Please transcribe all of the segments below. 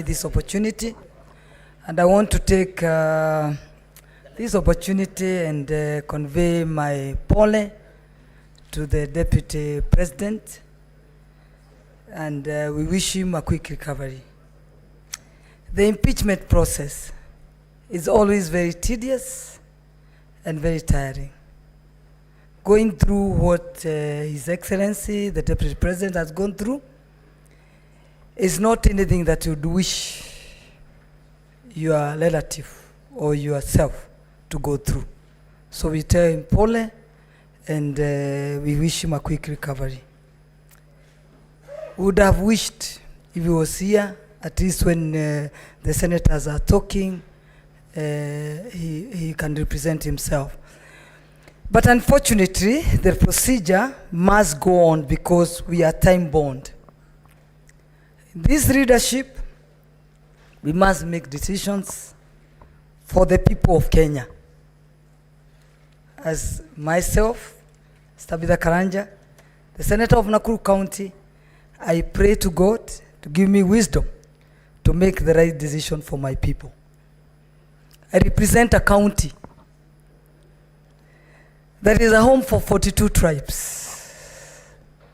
This opportunity, and I want to take this opportunity and convey my pole to the Deputy President, and we wish him a quick recovery. The impeachment process is always very tedious and very tiring. Going through what His Excellency, the Deputy President, has gone through is not anything that you'd wish your relative or yourself to go through. So we tell him pole, and we wish him a quick recovery. Would have wished if he was here, at least when the senators are talking, he can represent himself. But unfortunately, the procedure must go on because we are time-bound. This leadership, we must make decisions for the people of Kenya. As myself, Stabitha Karanja, the Senator of Nakuru County, I pray to God to give me wisdom to make the right decision for my people. I represent a county that is a home for 42 tribes.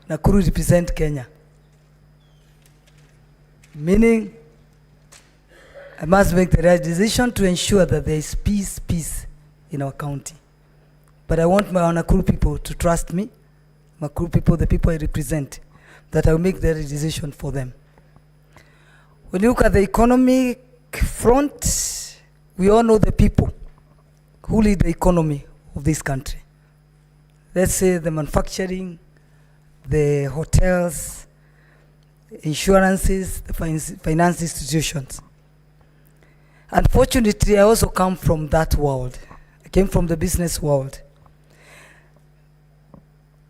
Nakuru represents Kenya. Meaning, I must make the right decision to ensure that there is peace in our county. But I want my Nakuru people to trust me, Nakuru people, the people I represent, that I will make the right decision for them. When you look at the economic front, we all know the people who lead the economy of this country. Let's say the manufacturing, the hotels, insurances, the finance institutions. Unfortunately, I also come from that world. I came from the business world.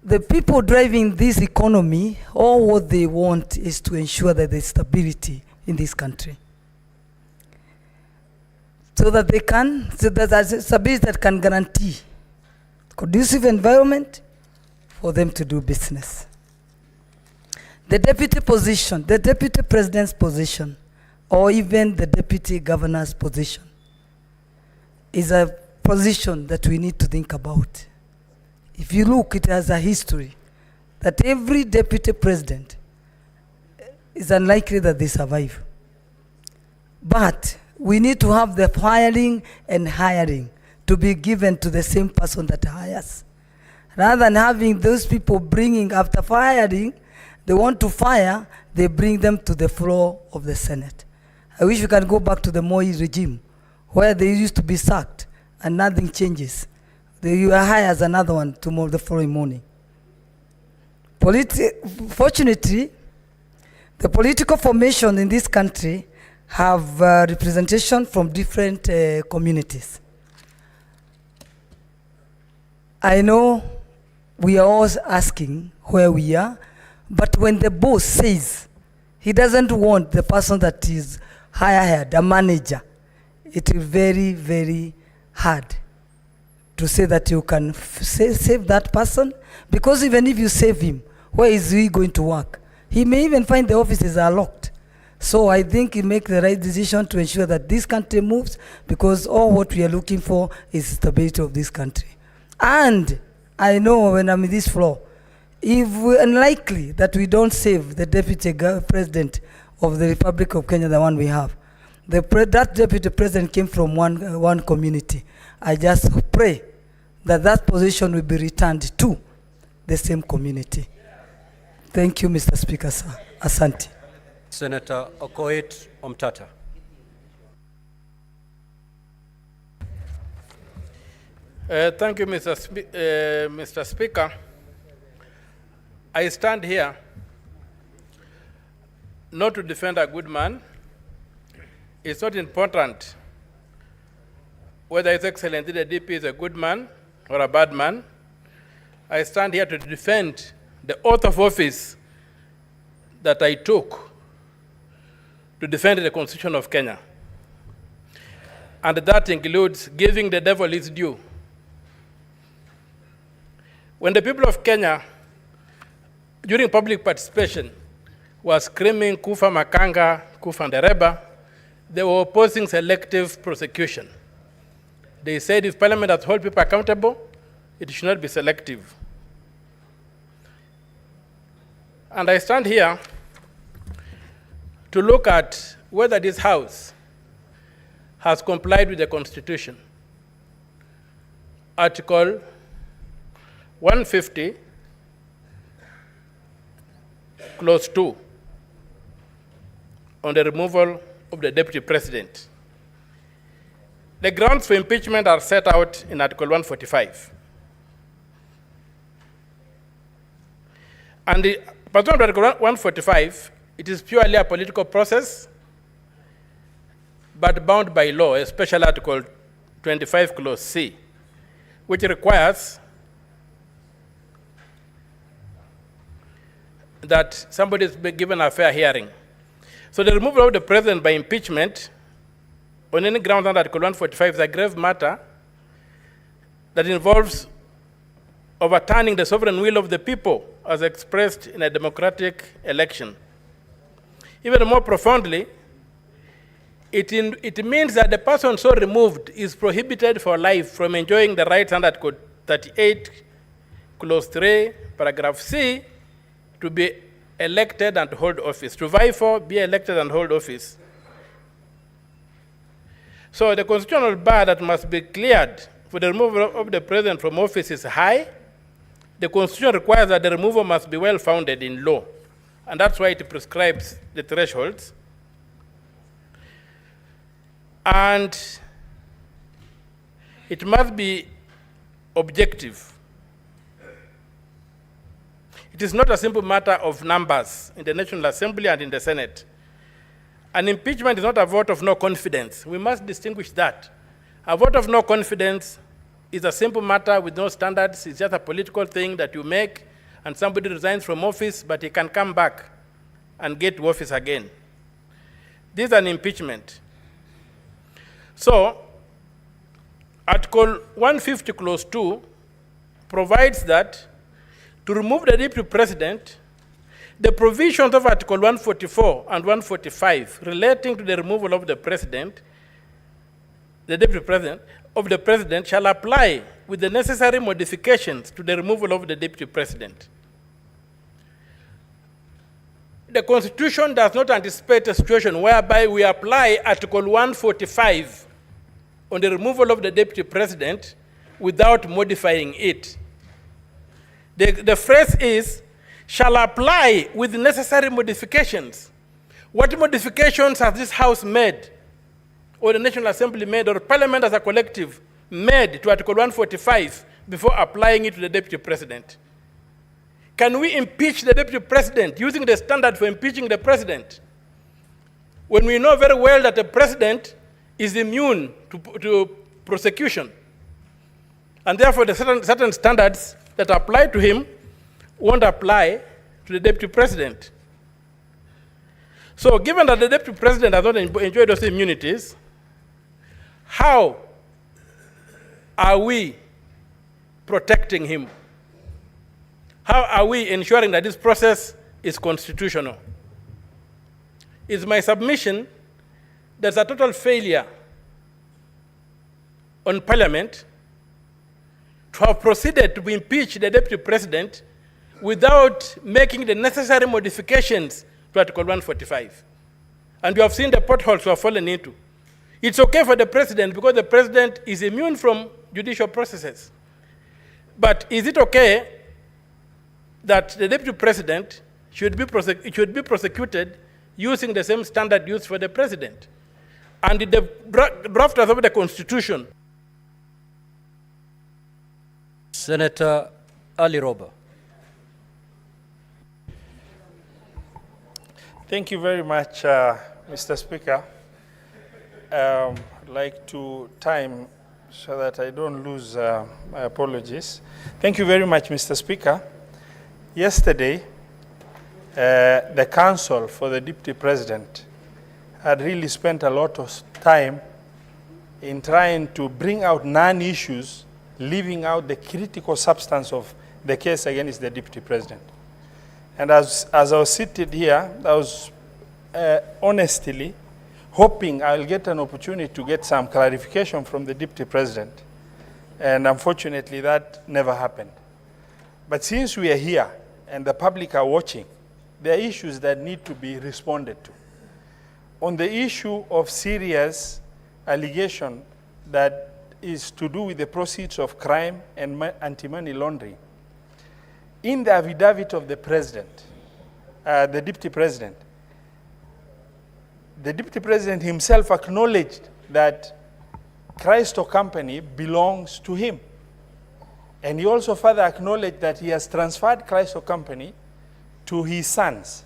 The people driving this economy, all what they want is to ensure that there's stability in this country. So that there's stability that can guarantee conducive environment for them to do business. The deputy position, the deputy president's position, or even the deputy governor's position is a position that we need to think about. If you look, it has a history that every deputy president is unlikely that they survive. But we need to have the firing and hiring to be given to the same person that hires. Rather than having those people bringing after firing, they want to fire, they bring them to the floor of the Senate. I wish we can go back to the Moi regime, where they used to be sacked and nothing changes. You hire as another one tomorrow, the following morning. Fortunately, the political formation in this country have representation from different communities. I know we are always asking where we are, but when the boss says he doesn't want the person that is hired, a manager, it is very, very hard to say that you can save that person, because even if you save him, where is he going to work? He may even find the offices are locked. So I think you make the right decision to ensure that this country moves, because all what we are looking for is stability of this country. And I know when I'm in this floor, if we're unlikely that we don't save the deputy president of the Republic of Kenya, the one we have, that deputy president came from one community. I just pray that that position will be returned to the same community. Thank you, Mr. Speaker, sir. Asante. Senator Okoit Omtata. Thank you, Mr. Speaker. I stand here not to defend a good man. It's not important whether His Excellency the DP is a good man or a bad man. I stand here to defend the oath of office that I took to defend the Constitution of Kenya. And that includes giving the devil his due. When the people of Kenya, during public participation, was screaming Kufa Makanga, Kufa and Ereba, they were opposing selective prosecution. They said if Parliament has to hold people accountable, it should not be selective. And I stand here to look at whether this House has complied with the Constitution. Article 150, Clause 2, on the removal of the Deputy President. The grounds for impeachment are set out in Article 145. And pursuant to Article 145, it is purely a political process, but bound by law, especially Article 25, Clause C, which requires that somebody is given a fair hearing. So the removal of the president by impeachment on any ground under Article 145 is a grave matter that involves overturning the sovereign will of the people as expressed in a democratic election. Even more profoundly, it means that the person so removed is prohibited for life from enjoying the rights under Article 38, Clause 3, Paragraph C, to be elected and hold office, to vie for, be elected and hold office. So the constitutional bar that must be cleared for the removal of the president from office is high. The Constitution requires that the removal must be well-founded in law, and that's why it prescribes the thresholds. And it must be objective. It is not a simple matter of numbers in the National Assembly and in the Senate. An impeachment is not a vote of no confidence. We must distinguish that. A vote of no confidence is a simple matter with no standards. It's just a political thing that you make, and somebody resigns from office, but he can come back and get to office again. This is an impeachment. So, Article 150, Clause 2 provides that to remove the Deputy President, the provisions of Article 144 and 145 relating to the removal of the President, the Deputy President, of the President shall apply with the necessary modifications to the removal of the Deputy President. The Constitution does not anticipate a situation whereby we apply Article 145 on the removal of the Deputy President without modifying it. The phrase is, shall apply with necessary modifications. What modifications has this House made, or the National Assembly made, or Parliament as a collective made to Article 145 before applying it to the Deputy President? Can we impeach the Deputy President using the standard for impeaching the President, when we know very well that the President is immune to prosecution? And therefore, the certain standards that apply to him won't apply to the Deputy President. So given that the Deputy President has not enjoyed those immunities, how are we protecting him? How are we ensuring that this process is constitutional? It's my submission there's a total failure on Parliament to have proceeded to impeach the Deputy President without making the necessary modifications to Article 145. And you have seen the potholes we have fallen into. It's okay for the President because the President is immune from judicial processes. But is it okay that the Deputy President should be prosecuted using the same standard used for the President? And the drafters of the Constitution. Senator Ali Roba. Thank you very much, Mr. Speaker. I'd like to time so that I don't lose my apologies. Thank you very much, Mr. Speaker. Yesterday, the Council for the Deputy President had really spent a lot of time in trying to bring out non-issues, leaving out the critical substance of the case against the Deputy President. And as I was seated here, I was honestly hoping I'll get an opportunity to get some clarification from the Deputy President. And unfortunately, that never happened. But since we are here and the public are watching, there are issues that need to be responded to. On the issue of serious allegation that is to do with the proceeds of crime and anti-money laundering, in the affidavit of the President, the Deputy President himself acknowledged that Christo Company belongs to him. And he also further acknowledged that he has transferred Christo Company to his sons.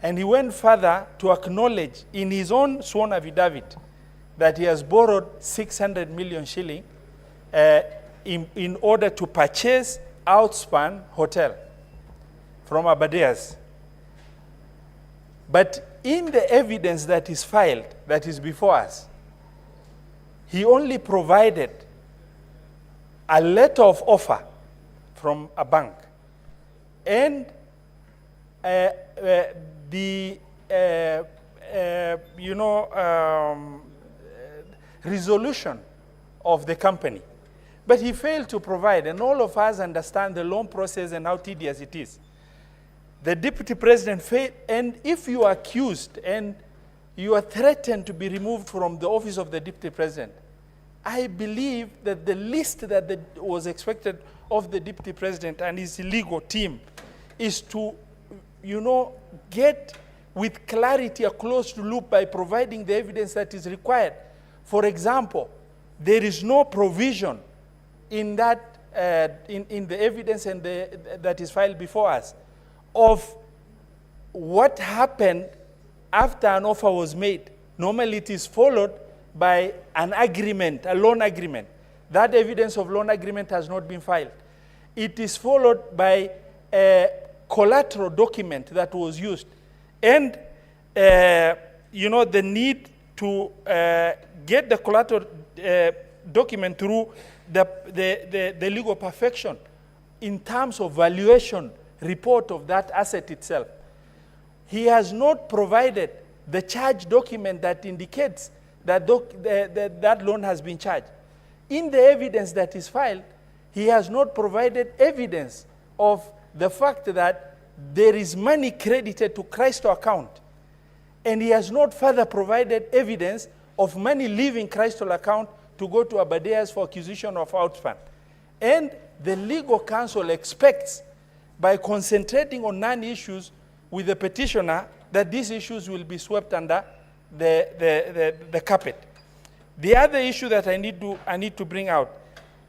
And he went further to acknowledge in his own sworn affidavit that he has borrowed 600 million shilling in order to purchase Outspan Hotel from Abadeas. But in the evidence that is filed, that is before us, he only provided a letter of offer from a bank and resolution of the company. But he failed to provide, and all of us understand the loan process and how tedious it is. The Deputy President failed, and if you are accused and you are threatened to be removed from the office of the Deputy President, I believe that the least that was expected of the Deputy President and his legal team is to, get with clarity a closed loop by providing the evidence that is required. For example, there is no provision in that in the evidence and that is filed before us of what happened after an offer was made. Normally it is followed by an agreement, a loan agreement. That evidence of loan agreement has not been filed. It is followed by a collateral document that was used. And, the need to get the collateral document through the legal perfection in terms of valuation report of that asset itself. He has not provided the charge document that indicates that that loan has been charged. In the evidence that is filed, he has not provided evidence of the fact that there is money credited to Christo account. And he has not further provided evidence of money leaving Christo account to go to Abadeas for acquisition of Outspan. And the legal counsel expects, by concentrating on non-issues with the petitioner, that these issues will be swept under the carpet. The other issue that I need to bring out,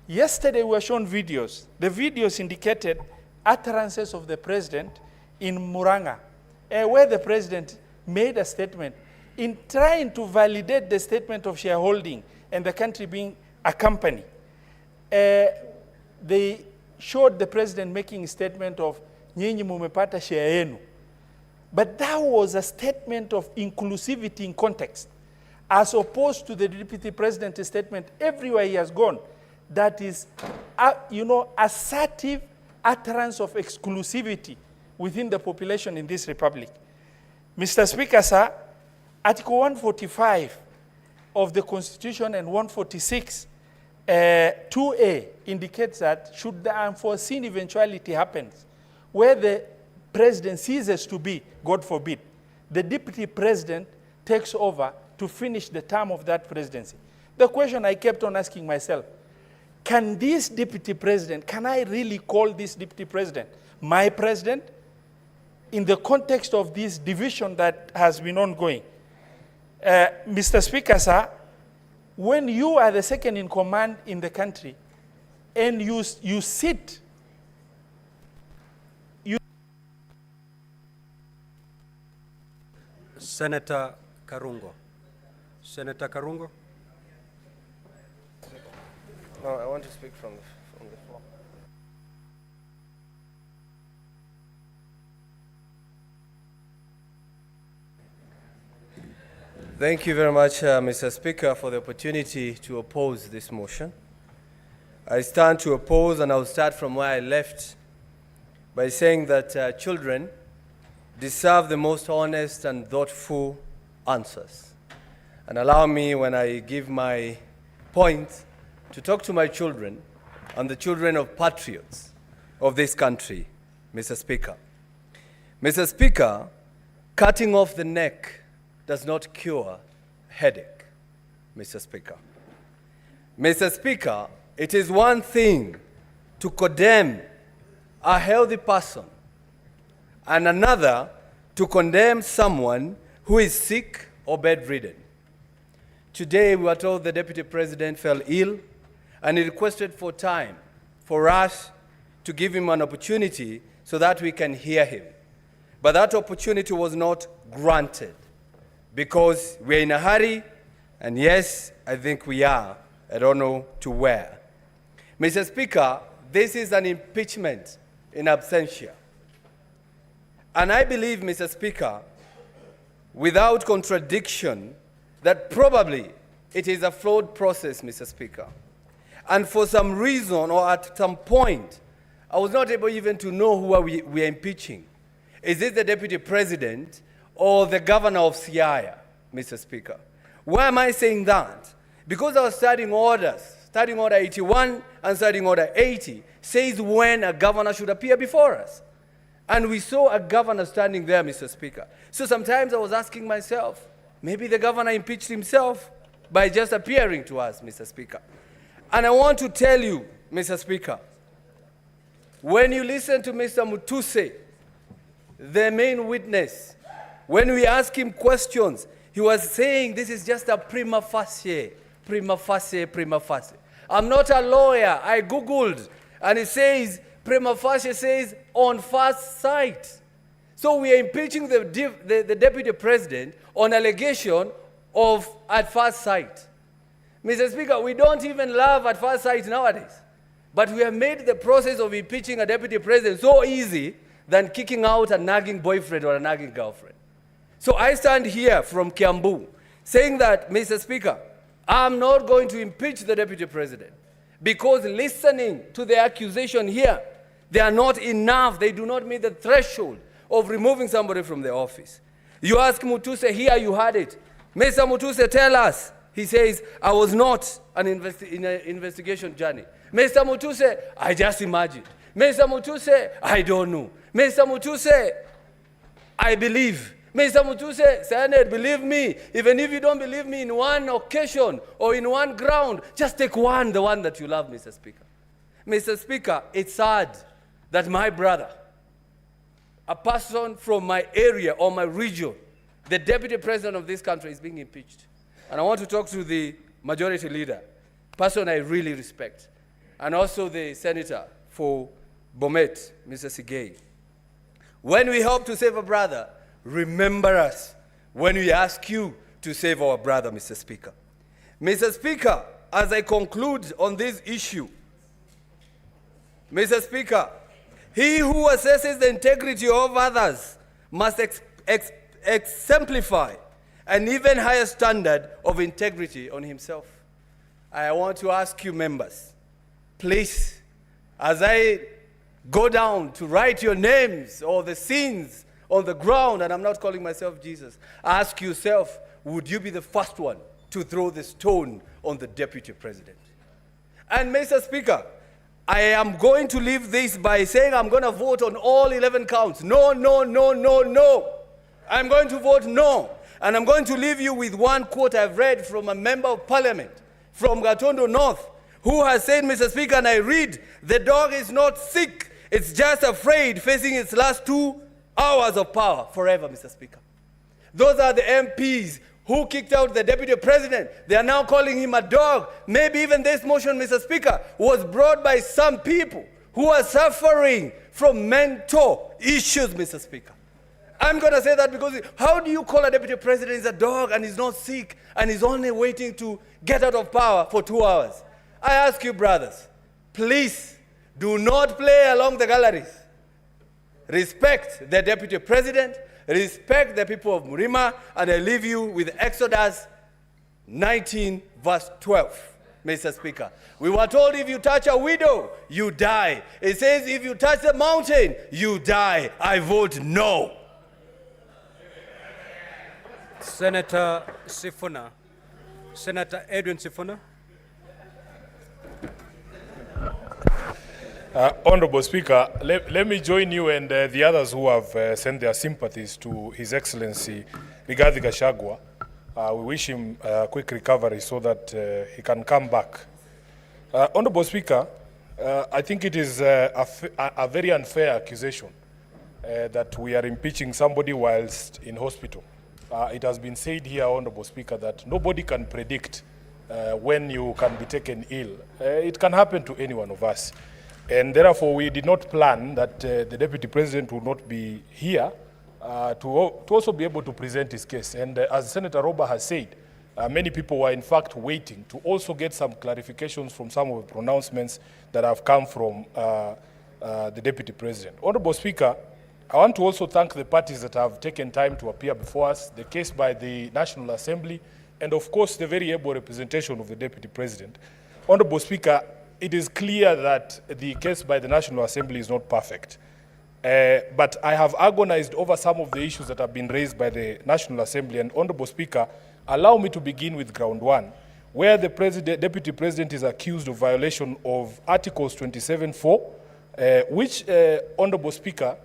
yesterday we were shown videos. The videos indicated utterances of the president in Muranga, where the president made a statement in trying to validate the statement of shareholding and the country being a company. They showed the president making a statement of nyinyi mumepata share yenu. But that was a statement of inclusivity in context, as opposed to the Deputy President's statement everywhere he has gone, that is, assertive utterance of exclusivity within the population in this republic. Mr. Speaker, sir, Article 145 of the Constitution and 146, 2A indicates that should the unforeseen eventuality happens, where the president ceases to be, God forbid, the Deputy President takes over to finish the term of that presidency. The question I kept on asking myself, can this Deputy President, can I really call this Deputy President my president in the context of this division that has been ongoing? Mr. Speaker, sir, when you are the second in command in the country and you sit, Senator Karungo. Senator Karungo. No, I want to speak from the floor. Thank you very much, Mr. Speaker, for the opportunity to oppose this motion. I stand to oppose, and I'll start from where I left by saying that children deserve the most honest and thoughtful answers. And allow me, when I give my point, to talk to my children and the children of patriots of this country, Mr. Speaker. Mr. Speaker, cutting off the neck does not cure headache, Mr. Speaker. Mr. Speaker, it is one thing to condemn a healthy person and another to condemn someone who is sick or bedridden. Today, we were told the Deputy President fell ill, and he requested for time for us to give him an opportunity so that we can hear him. But that opportunity was not granted because we're in a hurry, and yes, I think we are. I don't know to where. Mr. Speaker, this is an impeachment in absentia. And I believe, Mr. Speaker, without contradiction, that probably it is a flawed process, Mr. Speaker. And for some reason or at some point, I was not able even to know who we are impeaching. Is it the Deputy President or the Governor of Siaya, Mr. Speaker? Why am I saying that? Because our standing orders, Standing Order 81 and Standing Order 80, says when a governor should appear before us. And we saw a governor standing there, Mr. Speaker. So sometimes I was asking myself, maybe the governor impeached himself by just appearing to us, Mr. Speaker. And I want to tell you, Mr. Speaker, when you listen to Mr. Mutuse, the main witness, when we ask him questions, he was saying this is just a prima facie, prima facie, prima facie. I'm not a lawyer. I Googled, and it says, prima facie says on first sight. So we are impeaching the Deputy President on allegation of at first sight. Mr. Speaker, we don't even love at first sight nowadays. But we have made the process of impeaching a Deputy President so easy than kicking out a nagging boyfriend or a nagging girlfriend. So I stand here from Kiambu saying that, Mr. Speaker, I'm not going to impeach the Deputy President because listening to the accusation here, they are not enough. They do not meet the threshold of removing somebody from the office. You ask Mutuse here, you had it. Mr. Mutuse, tell us. He says, I was not in an investigation journey. Mr. Mutuse, I just imagined. Mr. Mutuse, I don't know. Mr. Mutuse, I believe. Mr. Mutuse, Senate, believe me. Even if you don't believe me in one occasion or in one ground, just take one, the one that you love, Mr. Speaker. Mr. Speaker, it's sad that my brother, a person from my area or my region, the Deputy President of this country, is being impeached. And I want to talk to the majority leader, person I really respect, and also the senator for Bomet, Mr. Sigei. When we help to save a brother, remember us when we ask you to save our brother, Mr. Speaker. Mr. Speaker, as I conclude on this issue, Mr. Speaker, he who assesses the integrity of others must exemplify an even higher standard of integrity on himself. I want to ask you members, please, as I go down to write your names or the sins on the ground, and I'm not calling myself Jesus, ask yourself, would you be the first one to throw the stone on the Deputy President? And Mr. Speaker, I am going to leave this by saying I'm going to vote on all 11 counts. No, no, no, no, no. I'm going to vote no. And I'm going to leave you with one quote I've read from a member of parliament from Gatondo North, who has said, Mr. Speaker, and I read, the dog is not sick, it's just afraid, facing its last 2 hours of power forever, Mr. Speaker. Those are the MPs who kicked out the Deputy President. They are now calling him a dog. Maybe even this motion, Mr. Speaker, was brought by some people who are suffering from mental issues, Mr. Speaker. I'm going to say that because how do you call a Deputy President is a dog and he's not sick and he's only waiting to get out of power for 2 hours? I ask you, brothers, please do not play along the galleries. Respect the Deputy President, respect the people of Murima, and I leave you with Exodus 19, verse 12, Mr. Speaker. We were told if you touch a widow, you die. It says if you touch the mountain, you die. I vote no. Senator Sifuna. Senator Edwin Sifuna. Honorable Speaker, let me join you and the others who have sent their sympathies to His Excellency Rigathi Gachagua. We wish him a quick recovery so that he can come back. Honorable Speaker, I think it is a very unfair accusation that we are impeaching somebody whilst in hospital. It has been said here, Honorable Speaker, that nobody can predict when you can be taken ill. It can happen to any one of us. And therefore, we did not plan that the Deputy President would not be here to also be able to present his case. And as Senator Roba has said, many people were in fact waiting to also get some clarifications from some of the pronouncements that have come from the Deputy President. Honorable Speaker, I want to also thank the parties that have taken time to appear before us, the case by the National Assembly, and of course the very able representation of the Deputy President. Honorable Speaker, it is clear that the case by the National Assembly is not perfect. But I have agonized over some of the issues that have been raised by the National Assembly. And Honorable Speaker, allow me to begin with ground one, where the Deputy President is accused of violation of Articles 27(4), which, Honorable Speaker,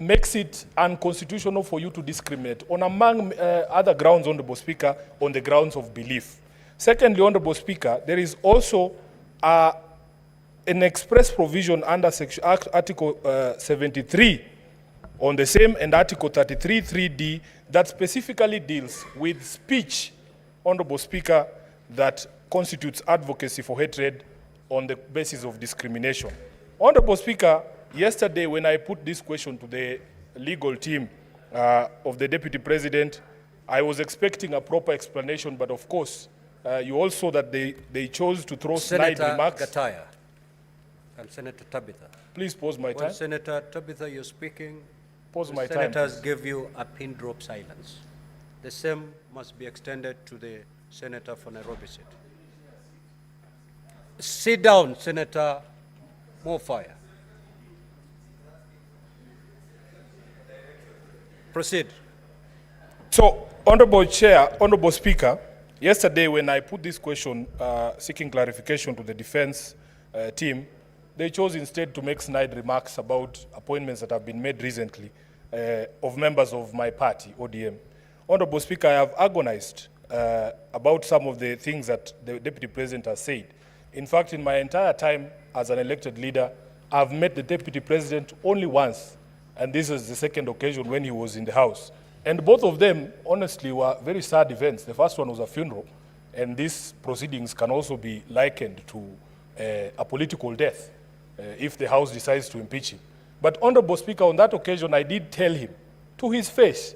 makes it unconstitutional for you to discriminate on, among other grounds, Honorable Speaker, on the grounds of belief. Secondly, Honorable Speaker, there is also an express provision under Article 73 on the same and Article 33(3)(d) that specifically deals with speech, Honorable Speaker, that constitutes advocacy for hatred on the basis of discrimination. Honorable Speaker, yesterday when I put this question to the legal team of the Deputy President, I was expecting a proper explanation, but of course, you also that they chose to throw snide remarks. Senator Gataya and Senator Tabitha. Please pause my time. When Senator Tabitha, you're speaking, Pause my time. senators give you a pin drop silence. The same must be extended to the Senator for Nairobi City. Sit down, Senator Mofire. Proceed. So, Honorable Chair, Honorable Speaker, yesterday when I put this question seeking clarification to the defense team, they chose instead to make snide remarks about appointments that have been made recently of members of my party, ODM. Honorable Speaker, I have agonized about some of the things that the Deputy President has said. In fact, in my entire time as an elected leader, I've met the Deputy President only once, and this is the second occasion when he was in the House. And both of them, honestly, were very sad events. The first one was a funeral, and these proceedings can also be likened to a political death if the House decides to impeach him. But, Honorable Speaker, on that occasion, I did tell him to his face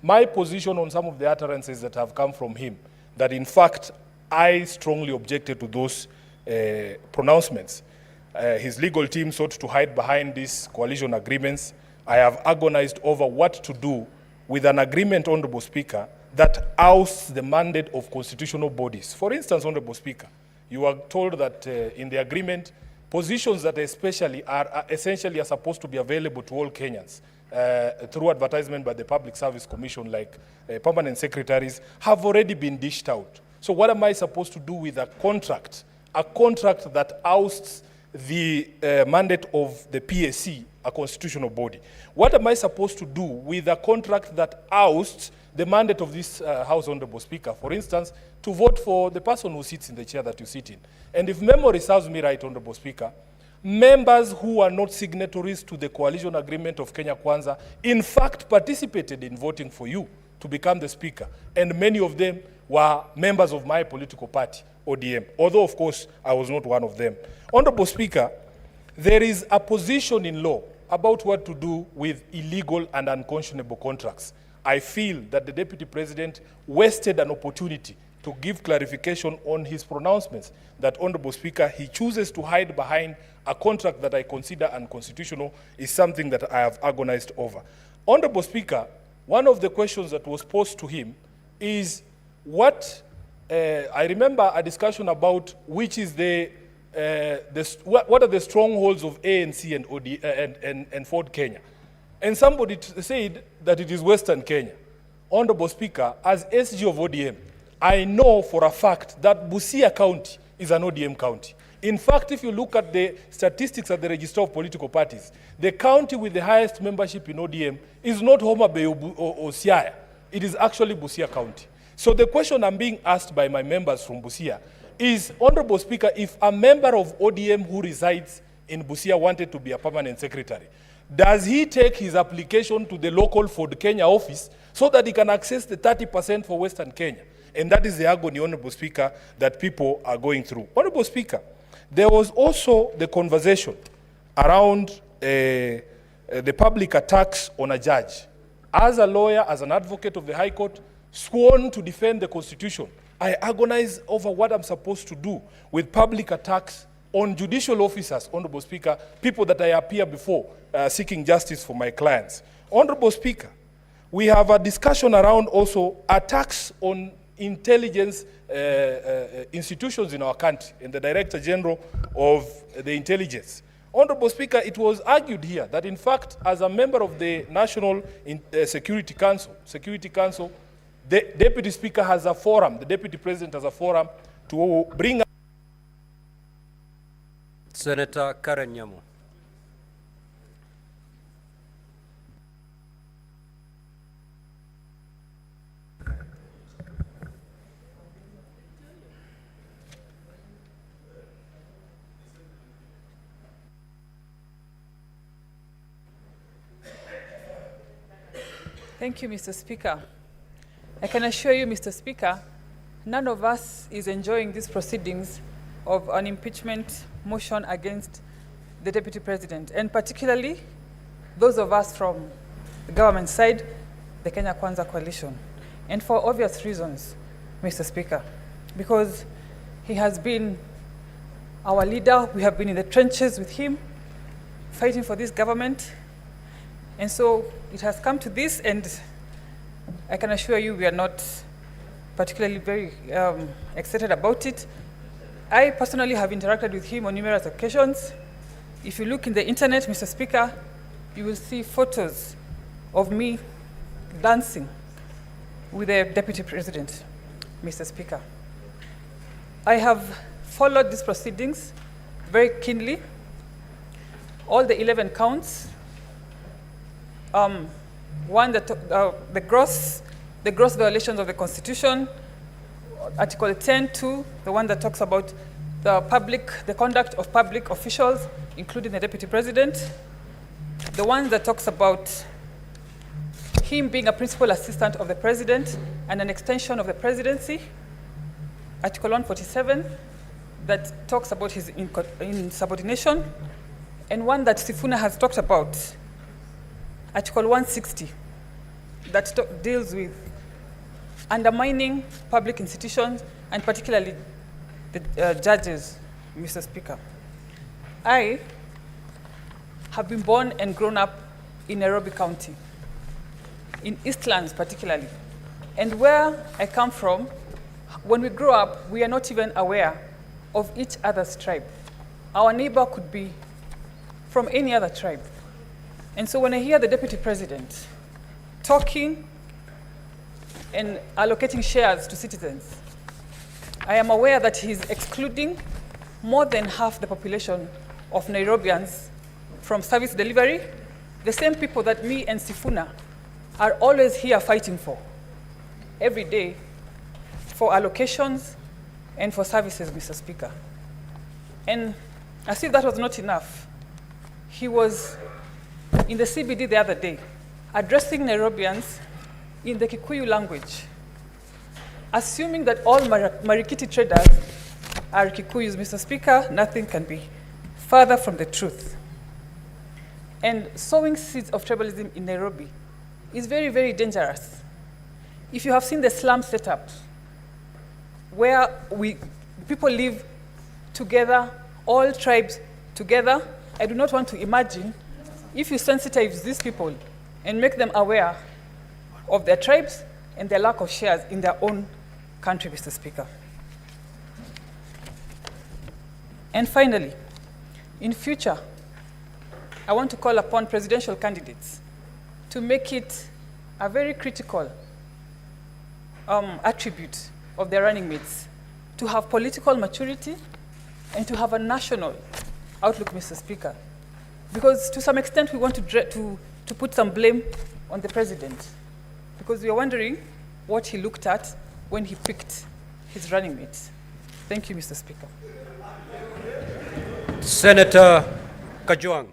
my position on some of the utterances that have come from him, that in fact, I strongly objected to those pronouncements. His legal team sought to hide behind these coalition agreements. I have agonized over what to do with an agreement, Honorable Speaker, that ousts the mandate of constitutional bodies. For instance, Honorable Speaker, you are told that in the agreement, positions that essentially are supposed to be available to all Kenyans through advertisement by the Public Service Commission, like permanent secretaries, have already been dished out. So what am I supposed to do with a contract that ousts the mandate of the PSC, a constitutional body? What am I supposed to do with a contract that ousts the mandate of this House, Honorable Speaker? For instance, to vote for the person who sits in the chair that you sit in. And if memory serves me right, Honorable Speaker, members who are not signatories to the coalition agreement of Kenya Kwanza, in fact, participated in voting for you to become the Speaker. And many of them were members of my political party, ODM, although, of course, I was not one of them. Honorable Speaker, there is a position in law about what to do with illegal and unconscionable contracts. I feel that the Deputy President wasted an opportunity to give clarification on his pronouncements that, Honorable Speaker, he chooses to hide behind a contract that I consider unconstitutional is something that I have agonized over. Honorable Speaker, one of the questions that was posed to him is what, I remember a discussion about which is what are the strongholds of ANC and Ford Kenya. And somebody said that it is Western Kenya. Honorable Speaker, as SG of ODM, I know for a fact that Busia County is an ODM county. In fact, if you look at the statistics at the Register of Political Parties, the county with the highest membership in ODM is not Homa Bay or Siaya. It is actually Busia County. So the question I'm being asked by my members from Busia is, Honorable Speaker, if a member of ODM who resides in Busia wanted to be a permanent secretary, does he take his application to the local Ford Kenya office so that he can access the 30% for Western Kenya? And that is the agony, Honorable Speaker, that people are going through. Honorable Speaker, there was also the conversation around the public attacks on a judge. As a lawyer, as an advocate of the High Court, sworn to defend the Constitution, I agonize over what I'm supposed to do with public attacks on judicial officers, Honorable Speaker, people that I appear before seeking justice for my clients. Honorable Speaker, we have a discussion around also attacks on intelligence institutions in our country and the Director General of the Intelligence. Honorable Speaker, it was argued here that in fact, as a member of the National Security Council, the Deputy Speaker has a forum, the Deputy President has a forum to bring up Senator Karen Nyamu. Thank you, Mr. Speaker. I can assure you, Mr. Speaker, none of us is enjoying these proceedings of an impeachment motion against the Deputy President, and particularly those of us from the government side, the Kenya Kwanza Coalition. And for obvious reasons, Mr. Speaker, because he has been our leader, we have been in the trenches with him, fighting for this government. And so it has come to this, and I can assure you we are not particularly very excited about it. I personally have interacted with him on numerous occasions. If you look in the internet, Mr. Speaker, you will see photos of me dancing with the Deputy President, Mr. Speaker. I have followed these proceedings very keenly. All the 11 counts, one that the gross violations of the Constitution, Article 10(2), the one that talks about the conduct of public officials, including the Deputy President, the one that talks about him being a principal assistant of the President and an extension of the presidency, Article 147, that talks about his insubordination, and one that Sifuna has talked about, Article 160, that deals with undermining public institutions, and particularly the judges, Mr. Speaker. I have been born and grown up in Nairobi County, in Eastlands particularly. And where I come from, when we grow up, we are not even aware of each other's tribe. Our neighbor could be from any other tribe. And so when I hear the Deputy President talking and allocating shares to citizens, I am aware that he's excluding more than half the population of Nairobians from service delivery, the same people that me and Sifuna are always here fighting for, every day, for allocations and for services, Mr. Speaker. And as if that was not enough, he was in the CBD the other day, addressing Nairobians in the Kikuyu language, assuming that all Marikiti traders are Kikuyus, Mr. Speaker. Nothing can be further from the truth. And sowing seeds of tribalism in Nairobi is very, very dangerous. If you have seen the slum setup, where people live together, all tribes together, I do not want to imagine if you sensitize these people and make them aware of their tribes and their lack of shares in their own country, Mr. Speaker. And finally, in future, I want to call upon presidential candidates to make it a very critical attribute of their running mates: to have political maturity and to have a national outlook, Mr. Speaker. Because to some extent, we want to put some blame on the president, because we are wondering what he looked at when he picked his running mates. Thank you, Mr. Speaker. Senator Kajwang.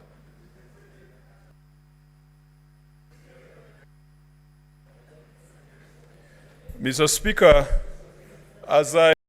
Mr. Speaker, as I